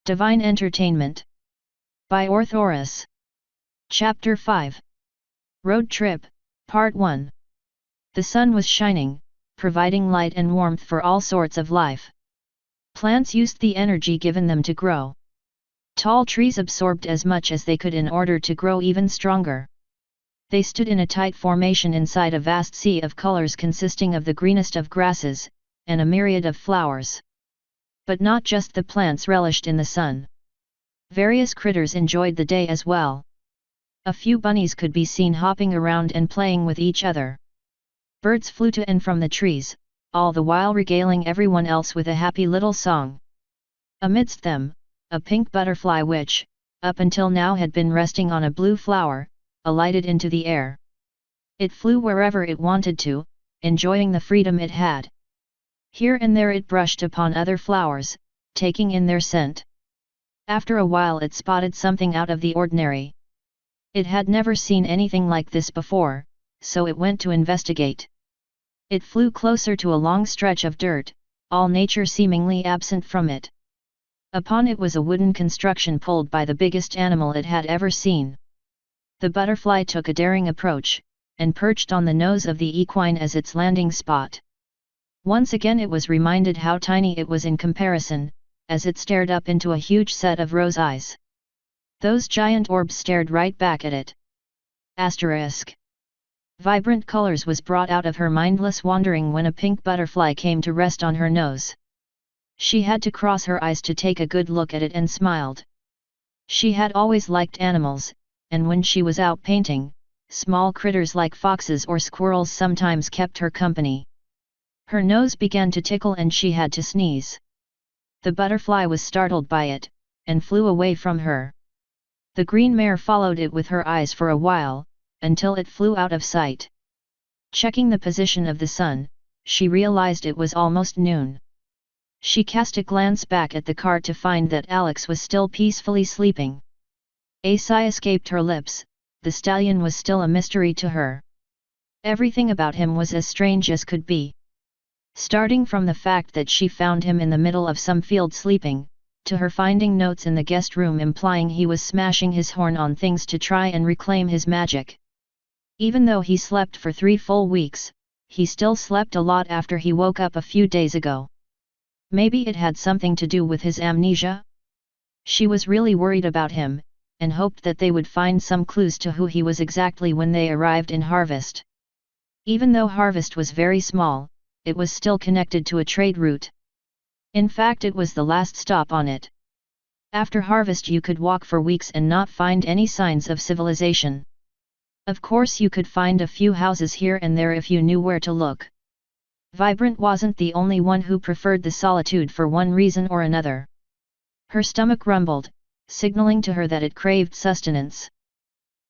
Divine Entertainment. By Orthoris. Chapter 5. Road Trip, Part 1. The sun was shining, providing light and warmth for all sorts of life. Plants used the energy given them to grow. Tall trees absorbed as much as they could in order to grow even stronger. They stood in a tight formation inside a vast sea of colors consisting of the greenest of grasses, and a myriad of flowers. But not just the plants relished in the sun. Various critters enjoyed the day as well. A few bunnies could be seen hopping around and playing with each other. Birds flew to and from the trees, all the while regaling everyone else with a happy little song. Amidst them, a pink butterfly which, up until now had been resting on a blue flower, alighted into the air. It flew wherever it wanted to, enjoying the freedom it had. Here and there it brushed upon other flowers, taking in their scent. After a while it spotted something out of the ordinary. It had never seen anything like this before, so it went to investigate. It flew closer to a long stretch of dirt, all nature seemingly absent from it. Upon it was a wooden construction pulled by the biggest animal it had ever seen. The butterfly took a daring approach, and perched on the nose of the equine as its landing spot. Once again it was reminded how tiny it was in comparison, as it stared up into a huge set of rose eyes. Those giant orbs stared right back at it. Asterisk. Vibrant colors was brought out of her mindless wandering when a pink butterfly came to rest on her nose. She had to cross her eyes to take a good look at it and smiled. She had always liked animals, and when she was out painting, small critters like foxes or squirrels sometimes kept her company. Her nose began to tickle and she had to sneeze. The butterfly was startled by it, and flew away from her. The green mare followed it with her eyes for a while, until it flew out of sight. Checking the position of the sun, she realized it was almost noon. She cast a glance back at the car to find that Alex was still peacefully sleeping. A sigh escaped her lips. The stallion was still a mystery to her. Everything about him was as strange as could be. Starting from the fact that she found him in the middle of some field sleeping, to her finding notes in the guest room implying he was smashing his horn on things to try and reclaim his magic. Even though he slept for 3 full weeks, he still slept a lot after he woke up a few days ago. Maybe it had something to do with his amnesia? She was really worried about him, and hoped that they would find some clues to who he was exactly when they arrived in Harvest. Even though Harvest was very small, it was still connected to a trade route. In fact, it was the last stop on it. After Harvest you could walk for weeks and not find any signs of civilization. Of course you could find a few houses here and there if you knew where to look. Vibrant wasn't the only one who preferred the solitude for one reason or another. Her stomach rumbled, signaling to her that it craved sustenance.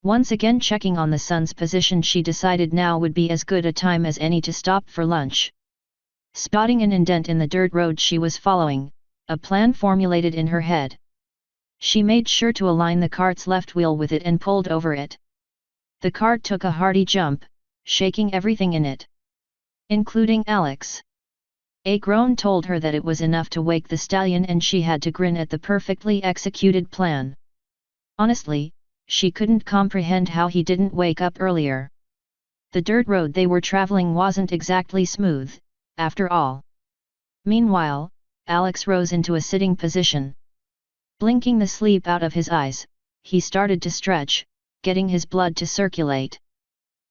Once again checking on the sun's position, she decided now would be as good a time as any to stop for lunch. Spotting an indent in the dirt road she was following, a plan formulated in her head. She made sure to align the cart's left wheel with it and pulled over it. The cart took a hearty jump, shaking everything in it, including Alex. A groan told her that it was enough to wake the stallion, and she had to grin at the perfectly executed plan. Honestly, she couldn't comprehend how he didn't wake up earlier. The dirt road they were traveling wasn't exactly smooth, after all. Meanwhile, Alex rose into a sitting position. Blinking the sleep out of his eyes, he started to stretch, getting his blood to circulate.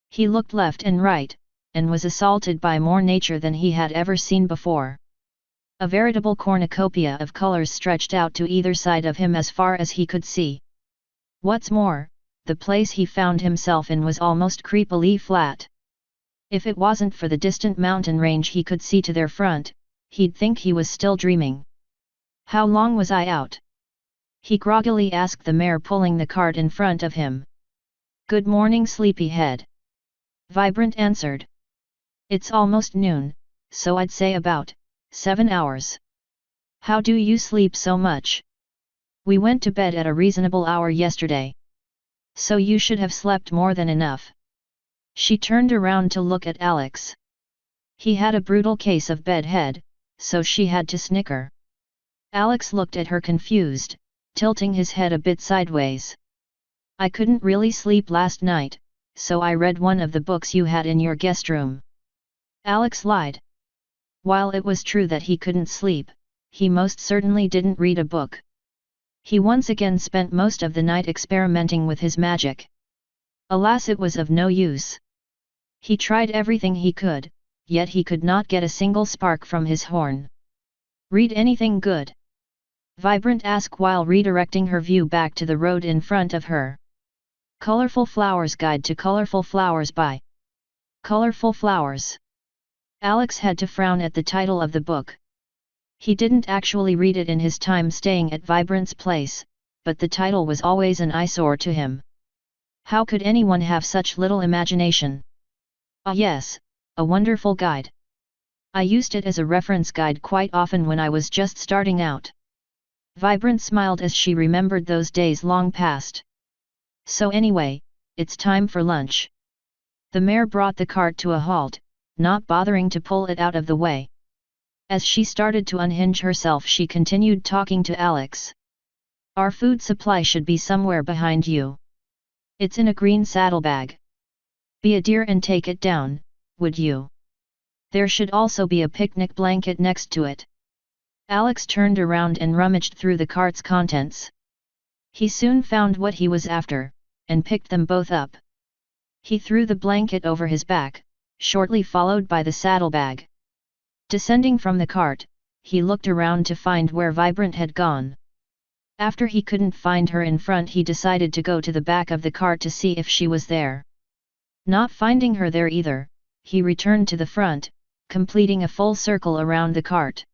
He looked left and right, and was assaulted by more nature than he had ever seen before. A veritable cornucopia of colors stretched out to either side of him as far as he could see. What's more, the place he found himself in was almost creepily flat. If it wasn't for the distant mountain range he could see to their front, he'd think he was still dreaming. How long was I out? He groggily asked the mare pulling the cart in front of him. Good morning, sleepyhead. Vibrant answered. It's almost noon, so I'd say about 7 hours. How do you sleep so much? We went to bed at a reasonable hour yesterday. So you should have slept more than enough. She turned around to look at Alex. He had a brutal case of bedhead, so she had to snicker. Alex looked at her confused, tilting his head a bit sideways. I couldn't really sleep last night, so I read one of the books you had in your guest room. Alex lied. While it was true that he couldn't sleep, he most certainly didn't read a book. He once again spent most of the night experimenting with his magic. Alas, it was of no use. He tried everything he could, yet he could not get a single spark from his horn. Read anything good? Vibrant asked while redirecting her view back to the road in front of her. Colorful Flowers Guide to Colorful Flowers by Colorful Flowers. Alex had to frown at the title of the book. He didn't actually read it in his time staying at Vibrant's place, but the title was always an eyesore to him. How could anyone have such little imagination? Ah yes, a wonderful guide. I used it as a reference guide quite often when I was just starting out. Vibrant smiled as she remembered those days long past. So anyway, it's time for lunch. The mare brought the cart to a halt, not bothering to pull it out of the way. As she started to unhinge herself, she continued talking to Alex. Our food supply should be somewhere behind you. It's in a green saddlebag. Be a dear and take it down, would you? There should also be a picnic blanket next to it. Alex turned around and rummaged through the cart's contents. He soon found what he was after, and picked them both up. He threw the blanket over his back, shortly followed by the saddlebag. Descending from the cart, he looked around to find where Vibrant had gone. After he couldn't find her in front, he decided to go to the back of the cart to see if she was there. Not finding her there either, he returned to the front, completing a full circle around the cart.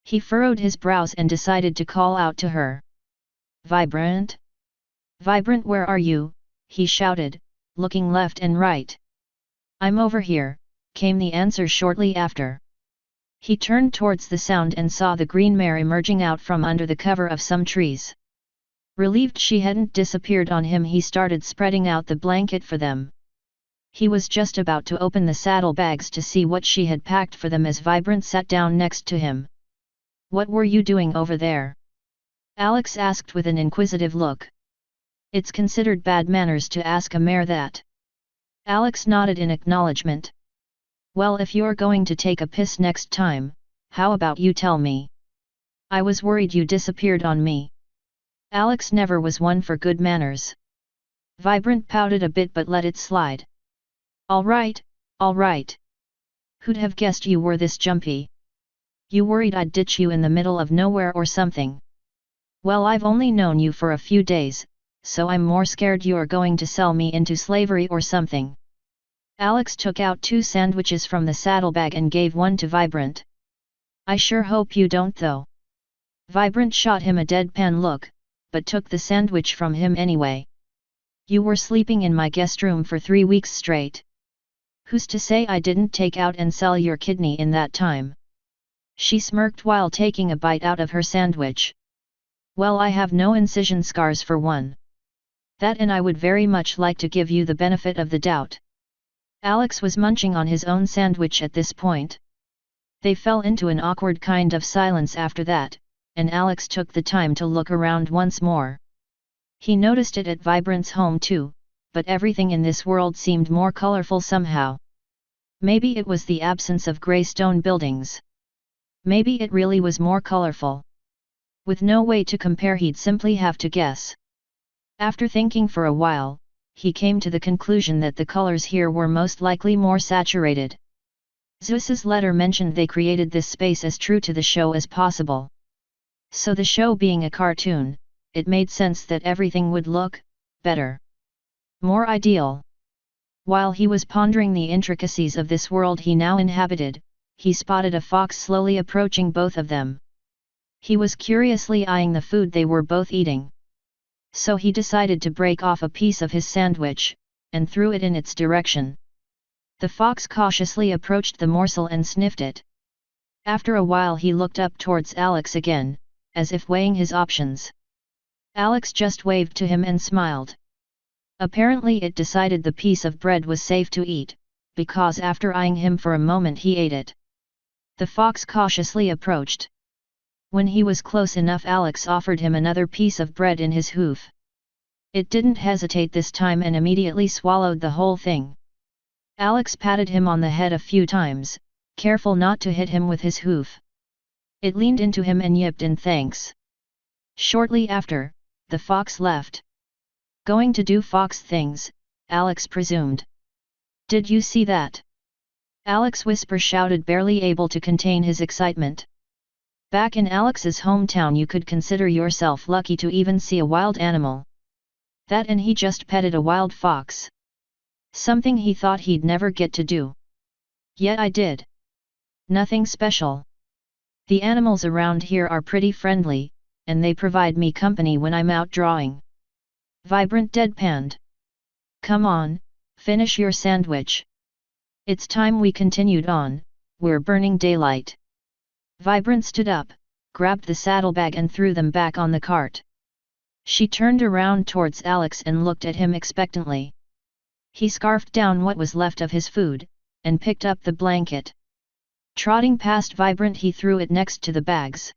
He furrowed his brows and decided to call out to her. Vibrant? Vibrant, where are you? He shouted, looking left and right. I'm over here, came the answer shortly after. He turned towards the sound and saw the green mare emerging out from under the cover of some trees. Relieved she hadn't disappeared on him, he started spreading out the blanket for them. He was just about to open the saddlebags to see what she had packed for them as Vibrant sat down next to him. What were you doing over there? Alex asked with an inquisitive look. It's considered bad manners to ask a mare that. Alex nodded in acknowledgement. Well, if you're going to take a piss next time, how about you tell me? I was worried you disappeared on me. Alex never was one for good manners. Vibrant pouted a bit but let it slide. All right. Who'd have guessed you were this jumpy? You worried I'd ditch you in the middle of nowhere or something? Well, I've only known you for a few days, so I'm more scared you're going to sell me into slavery or something. Alex took out 2 sandwiches from the saddlebag and gave one to Vibrant. I sure hope you don't though. Vibrant shot him a deadpan look, but took the sandwich from him anyway. You were sleeping in my guest room for 3 weeks straight. Who's to say I didn't take out and sell your kidney in that time? She smirked while taking a bite out of her sandwich. Well, I have no incision scars for one. That, and I would very much like to give you the benefit of the doubt. Alex was munching on his own sandwich at this point. They fell into an awkward kind of silence after that, and Alex took the time to look around once more. He noticed it at Vibrant's home too, but everything in this world seemed more colorful somehow. Maybe it was the absence of grey stone buildings. Maybe it really was more colorful. With no way to compare, he'd simply have to guess. After thinking for a while, he came to the conclusion that the colors here were most likely more saturated. Zeus's letter mentioned they created this space as true to the show as possible. So the show being a cartoon, it made sense that everything would look better, more ideal. While he was pondering the intricacies of this world he now inhabited, he spotted a fox slowly approaching both of them. He was curiously eyeing the food they were both eating. So he decided to break off a piece of his sandwich, and threw it in its direction. The fox cautiously approached the morsel and sniffed it. After a while he looked up towards Alex again, as if weighing his options. Alex just waved to him and smiled. Apparently it decided the piece of bread was safe to eat, because after eyeing him for a moment he ate it. The fox cautiously approached. When he was close enough, Alex offered him another piece of bread in his hoof. It didn't hesitate this time and immediately swallowed the whole thing. Alex patted him on the head a few times, careful not to hit him with his hoof. It leaned into him and yipped in thanks. Shortly after, the fox left. Going to do fox things, Alex presumed. Did you see that? Alex whisper shouted, barely able to contain his excitement. Back in Alex's hometown you could consider yourself lucky to even see a wild animal. That, and he just petted a wild fox. Something he thought he'd never get to do. Yet I did. Nothing special. The animals around here are pretty friendly, and they provide me company when I'm out drawing. Vibrant deadpanned. Come on, finish your sandwich. It's time we continued on, we're burning daylight. Vibrant stood up, grabbed the saddlebag and threw them back on the cart. She turned around towards Alex and looked at him expectantly. He scarfed down what was left of his food, and picked up the blanket. Trotting past Vibrant, he threw it next to the bags.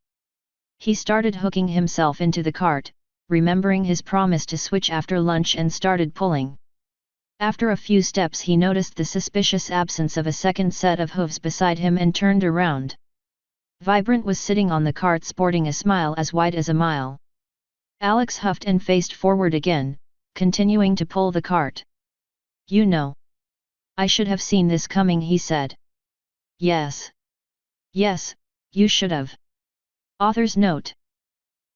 He started hooking himself into the cart, remembering his promise to switch after lunch, and started pulling. After a few steps he noticed the suspicious absence of a second set of hooves beside him and turned around. Vibrant was sitting on the cart sporting a smile as wide as a mile. Alex huffed and faced forward again, continuing to pull the cart. You know. I should have seen this coming, he said. Yes. Yes, you should have. Author's note.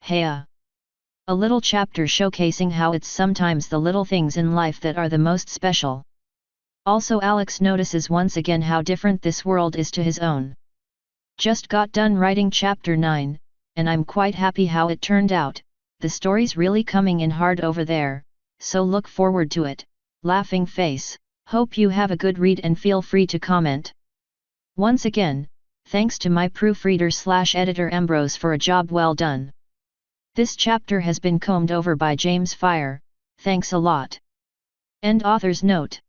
Heya. A little chapter showcasing how it's sometimes the little things in life that are the most special. Also, Alex notices once again how different this world is to his own. Just got done writing chapter 9, and I'm quite happy how it turned out. The story's really coming in hard over there, so look forward to it. Laughing face. Hope you have a good read and feel free to comment. Once again, thanks to my proofreader/editor Ambrose for a job well done. This chapter has been combed over by James Fire, thanks a lot. End author's note.